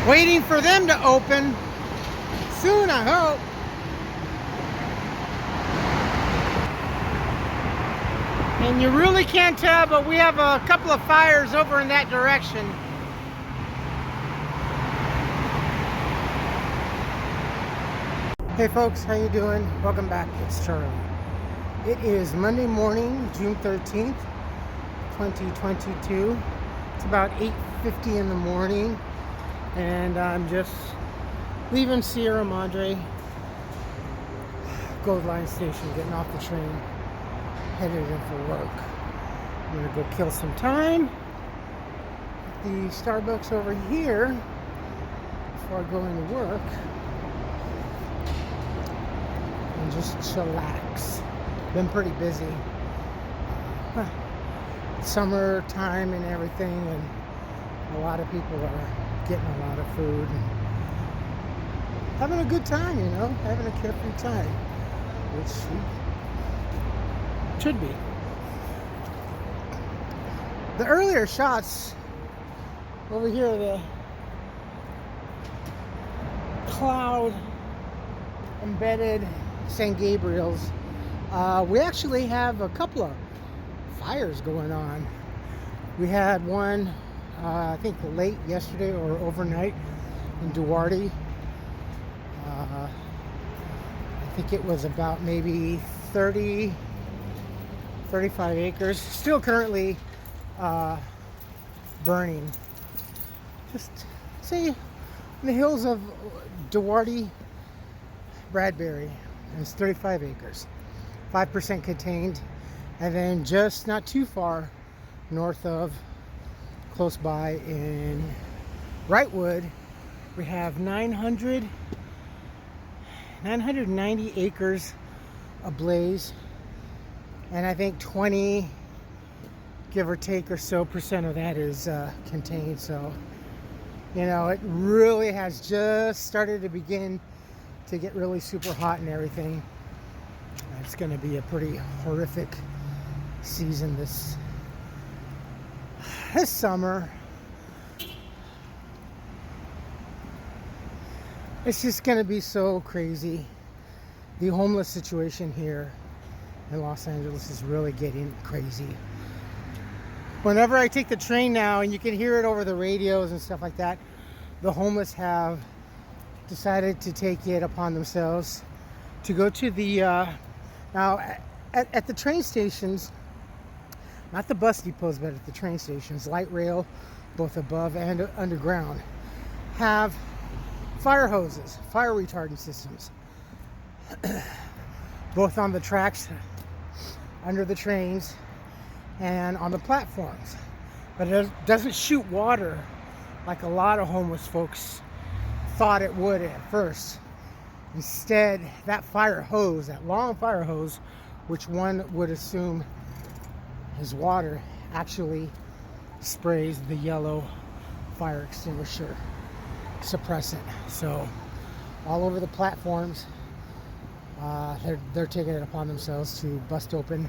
Waiting for them to open soon, I hope. And you really can't tell, but we have a couple of fires over in that direction. Hey folks, how you doing? Welcome back. It's Charlie. It is Monday morning, June 13th, 2022. It's about 8:50 in the morning, and I'm just leaving Sierra Madre Gold Line Station, getting off the train, headed in for work. I'm gonna go kill some time at the Starbucks over here before I go into work and just chillax. Been pretty busy. Summertime and everything, and a lot of people are getting a lot of food and having a good time, you know, having a carefree time, which should be. The earlier shots over here, the cloud embedded St. Gabriel's, we actually have a couple of fires going on. We had one I think late yesterday or overnight in Duarte. I think it was about maybe 35 acres, still currently burning. Just say in the hills of Duarte, Bradbury, and it's 35 acres, 5% contained. And then just not too far north of, close by in Wrightwood, we have 990 acres ablaze, and I think 20, give or take or so, percent of that is contained. So, you know, it really has just started to begin to get really super hot and everything. It's going to be a pretty horrific season this summer. It's just going to be so crazy. The homeless situation here in Los Angeles is really getting crazy. Whenever I take the train now, and you can hear it over the radios and stuff like that, the homeless have decided to take it upon themselves to go to the now at the train stations, not the bus depots, but at the train stations, light rail, both above and underground, have fire hoses, fire retardant systems, both on the tracks, under the trains, and on the platforms. But it doesn't shoot water like a lot of homeless folks thought it would at first. Instead, that fire hose, that long fire hose, which one would assume is water, actually sprays the yellow fire extinguisher suppressant. So all over the platforms, they're taking it upon themselves to bust open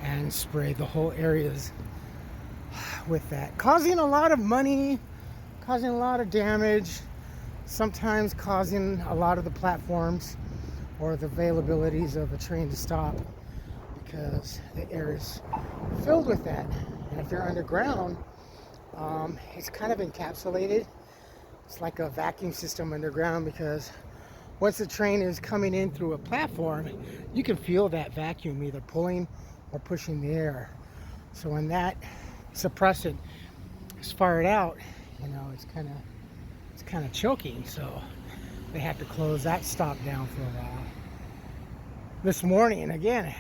and spray the whole areas with that, causing a lot of money, causing a lot of damage, sometimes causing a lot of the platforms or the availabilities of a train to stop, because the air is filled with that. And if you're underground, it's kind of encapsulated. It's like a vacuum system underground, because once the train is coming in through a platform, you can feel that vacuum either pulling or pushing the air. So when that suppressant is fired out, you know, it's kind of choking. So they had to close that stop down for a while. This morning, again,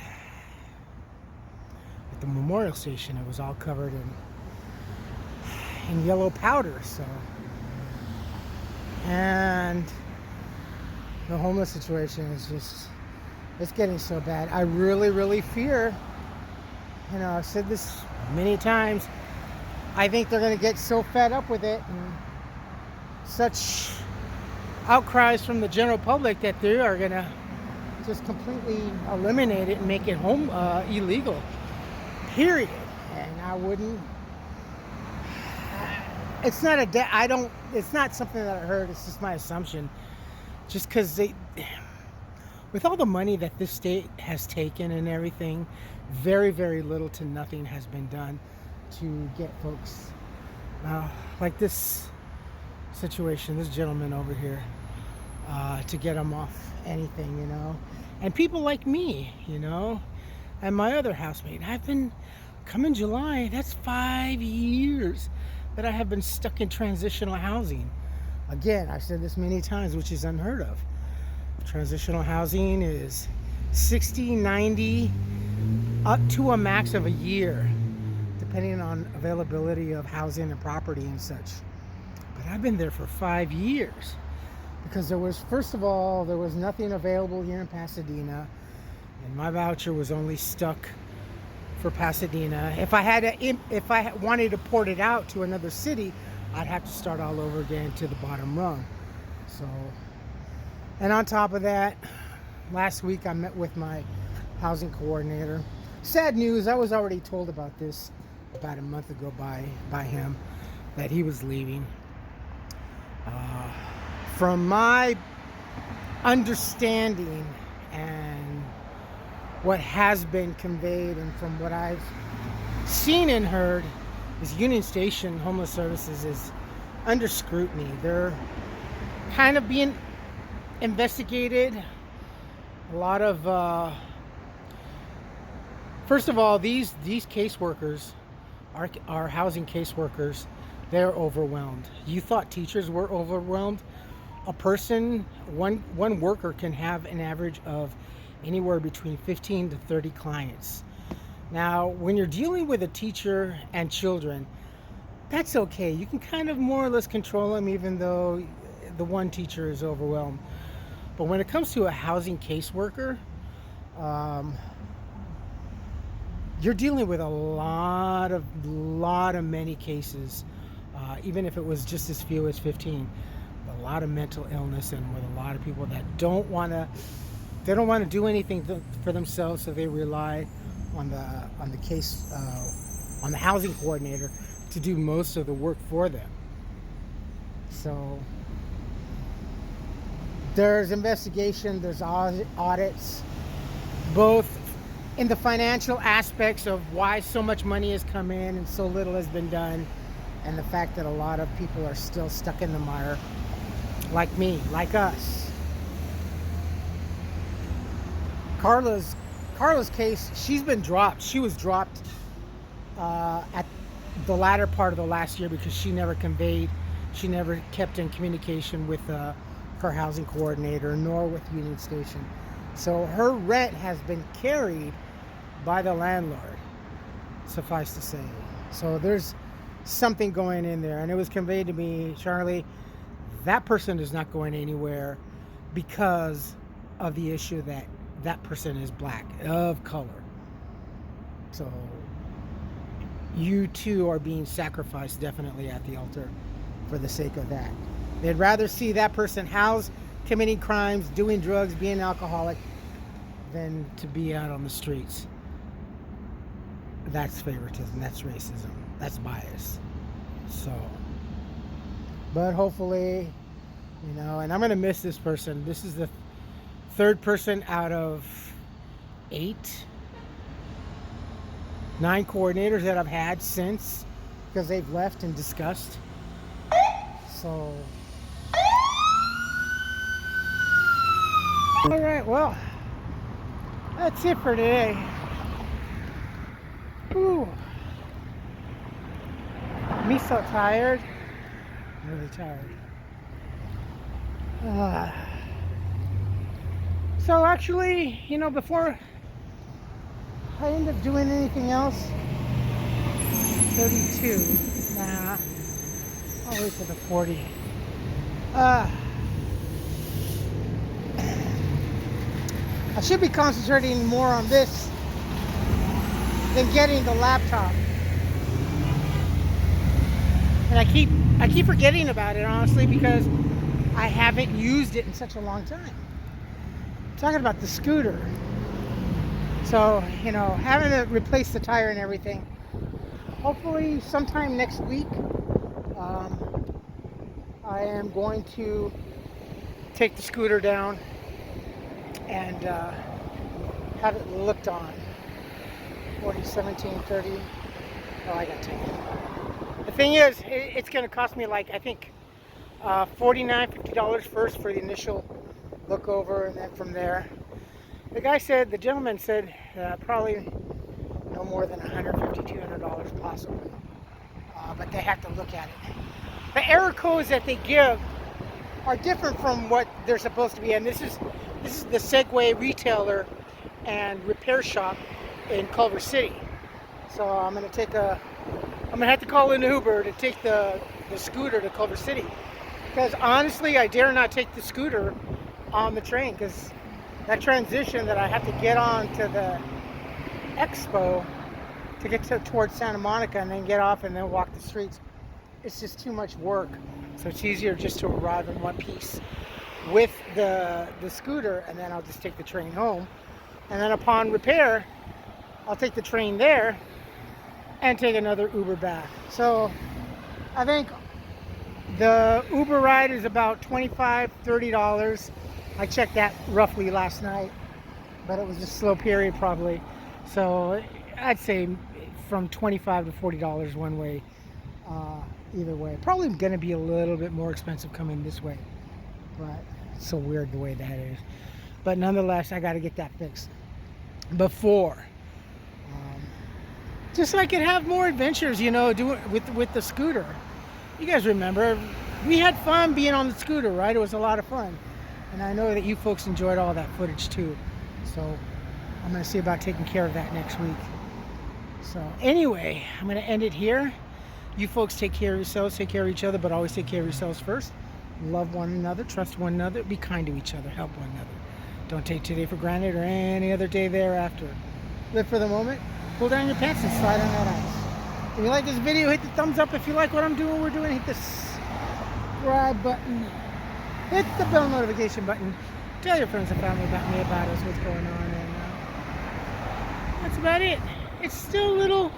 at the Memorial Station, it was all covered in yellow powder. So, and the homeless situation is just, it's getting so bad. I really fear, you know, I've said this many times, I think they're going to get so fed up with it and such outcries from the general public that they are going to just completely eliminate it and make it illegal, period. And I it's not a I don't. It's not something that I heard. It's just my assumption. Just because with all the money that this state has taken and everything, very, very little to nothing has been done to get folks like this situation, this gentleman over here, to get them off anything, and people like me, and my other housemate. I've been, coming July, that's 5 years that I have been stuck in transitional housing. Again, I've said this many times, which is unheard of. Transitional housing is 60, 90, up to a max of a year, depending on availability of housing and property and such. But I've been there for 5 years because first of all, there was nothing available here in Pasadena, and my voucher was only stuck for Pasadena. If I wanted to port it out to another city, I'd have to start all over again to the bottom rung. So, and on top of that, last week I met with my housing coordinator. Sad news, I was already told about this about a month ago by him, that he was leaving. From my understanding and what has been conveyed, and from what I've seen and heard, is Union Station Homeless Services is under scrutiny. They're kind of being investigated. A lot of first of all, these caseworkers, our housing caseworkers, they're overwhelmed. You thought teachers were overwhelmed? A person, one worker can have an average of anywhere between 15 to 30 clients. Now, when you're dealing with a teacher and children, that's okay. You can kind of more or less control them, even though the one teacher is overwhelmed. But when it comes to a housing caseworker, you're dealing with a lot of many cases, even if it was just as few as 15. A lot of mental illness, and with a lot of people that don't want to do anything for themselves, so they rely on the case on the housing coordinator to do most of the work for them. So there's investigation, there's audits, both in the financial aspects of why so much money has come in and so little has been done, and the fact that a lot of people are still stuck in the mire, like me, like us. Carla's case, she's been dropped. She was dropped at the latter part of the last year because she never kept in communication with her housing coordinator, nor with Union Station. So her rent has been carried by the landlord, suffice to say. So there's something going in there, and it was conveyed to me, Charlie, that person is not going anywhere because of the issue that person is black, of color. So you too are being sacrificed definitely at the altar for the sake of that. They'd rather see that person housed, committing crimes, doing drugs, being an alcoholic, than to be out on the streets. That's favoritism, that's racism, that's bias. So, but hopefully, and I'm going to miss this person. This is the third person out of 9 coordinators that I've had since, because they've left in disgust. So, all right, well, that's it for today. Ooh. Me so tired. I'm really tired. So actually, before I end up doing anything else, 32. Nah, I'll wait for the 40. I should be concentrating more on this than getting the laptop. And I keep forgetting about it, honestly, because I haven't used it in such a long time. I'm talking about the scooter. So, having to replace the tire and everything. Hopefully sometime next week, I am going to take the scooter down and have it looked on. 40, 17, 30. Oh, I got to take it. The thing is, it's going to cost me like, I think, $49, $50 first for the initial look over, and then from there. The gentleman said probably no more than $150, $200 possible. But they have to look at it. The error codes that they give are different from what they're supposed to be, and this is the Segway retailer and repair shop in Culver City. So I'm gonna have to call an Uber to take the scooter to Culver City, because honestly I dare not take the scooter on the train, because that transition that I have to get on to the expo to get towards Santa Monica and then get off and then walk the streets, it's just too much work. So it's easier just to arrive in one piece with the scooter, and then I'll just take the train home, and then upon repair I'll take the train there and take another Uber back. So I think the Uber ride is about $25, $30. I checked that roughly last night, but it was a slow period probably. So I'd say from $25 to $40 one way, either way. Probably going to be a little bit more expensive coming this way, but it's so weird the way that is. But nonetheless, I got to get that fixed before, just so I could have more adventures, you know, do it with the scooter. You guys remember, we had fun being on the scooter, right? It was a lot of fun, and I know that you folks enjoyed all that footage too. So I'm going to see about taking care of that next week. So anyway, I'm going to end it here. You folks take care of yourselves, take care of each other, but always take care of yourselves first. Love one another, trust one another, be kind to each other, help one another. Don't take today for granted or any other day thereafter. Live for the moment, pull down your pants and slide on that ice. If you like this video, hit the thumbs up. If you like what I'm doing, we're doing, hit the subscribe button. Hit the bell notification button. Tell your friends and family about me, about us, what's going on, and that's about it. It's still a little,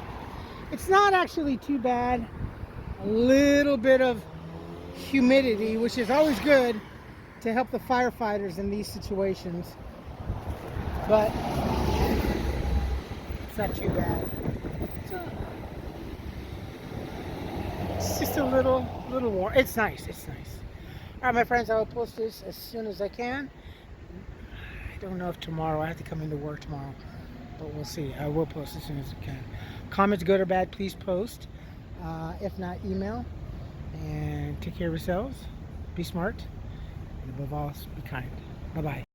it's not actually too bad. A little bit of humidity, which is always good to help the firefighters in these situations, but it's not too bad. It's just a little warm. It's nice. It's nice. All right, my friends, I will post this as soon as I can. I don't know if tomorrow. I have to come into work tomorrow, but we'll see. I will post as soon as I can. Comments, good or bad, please post. If not, email. And take care of yourselves. Be smart. And above all, be kind. Bye-bye.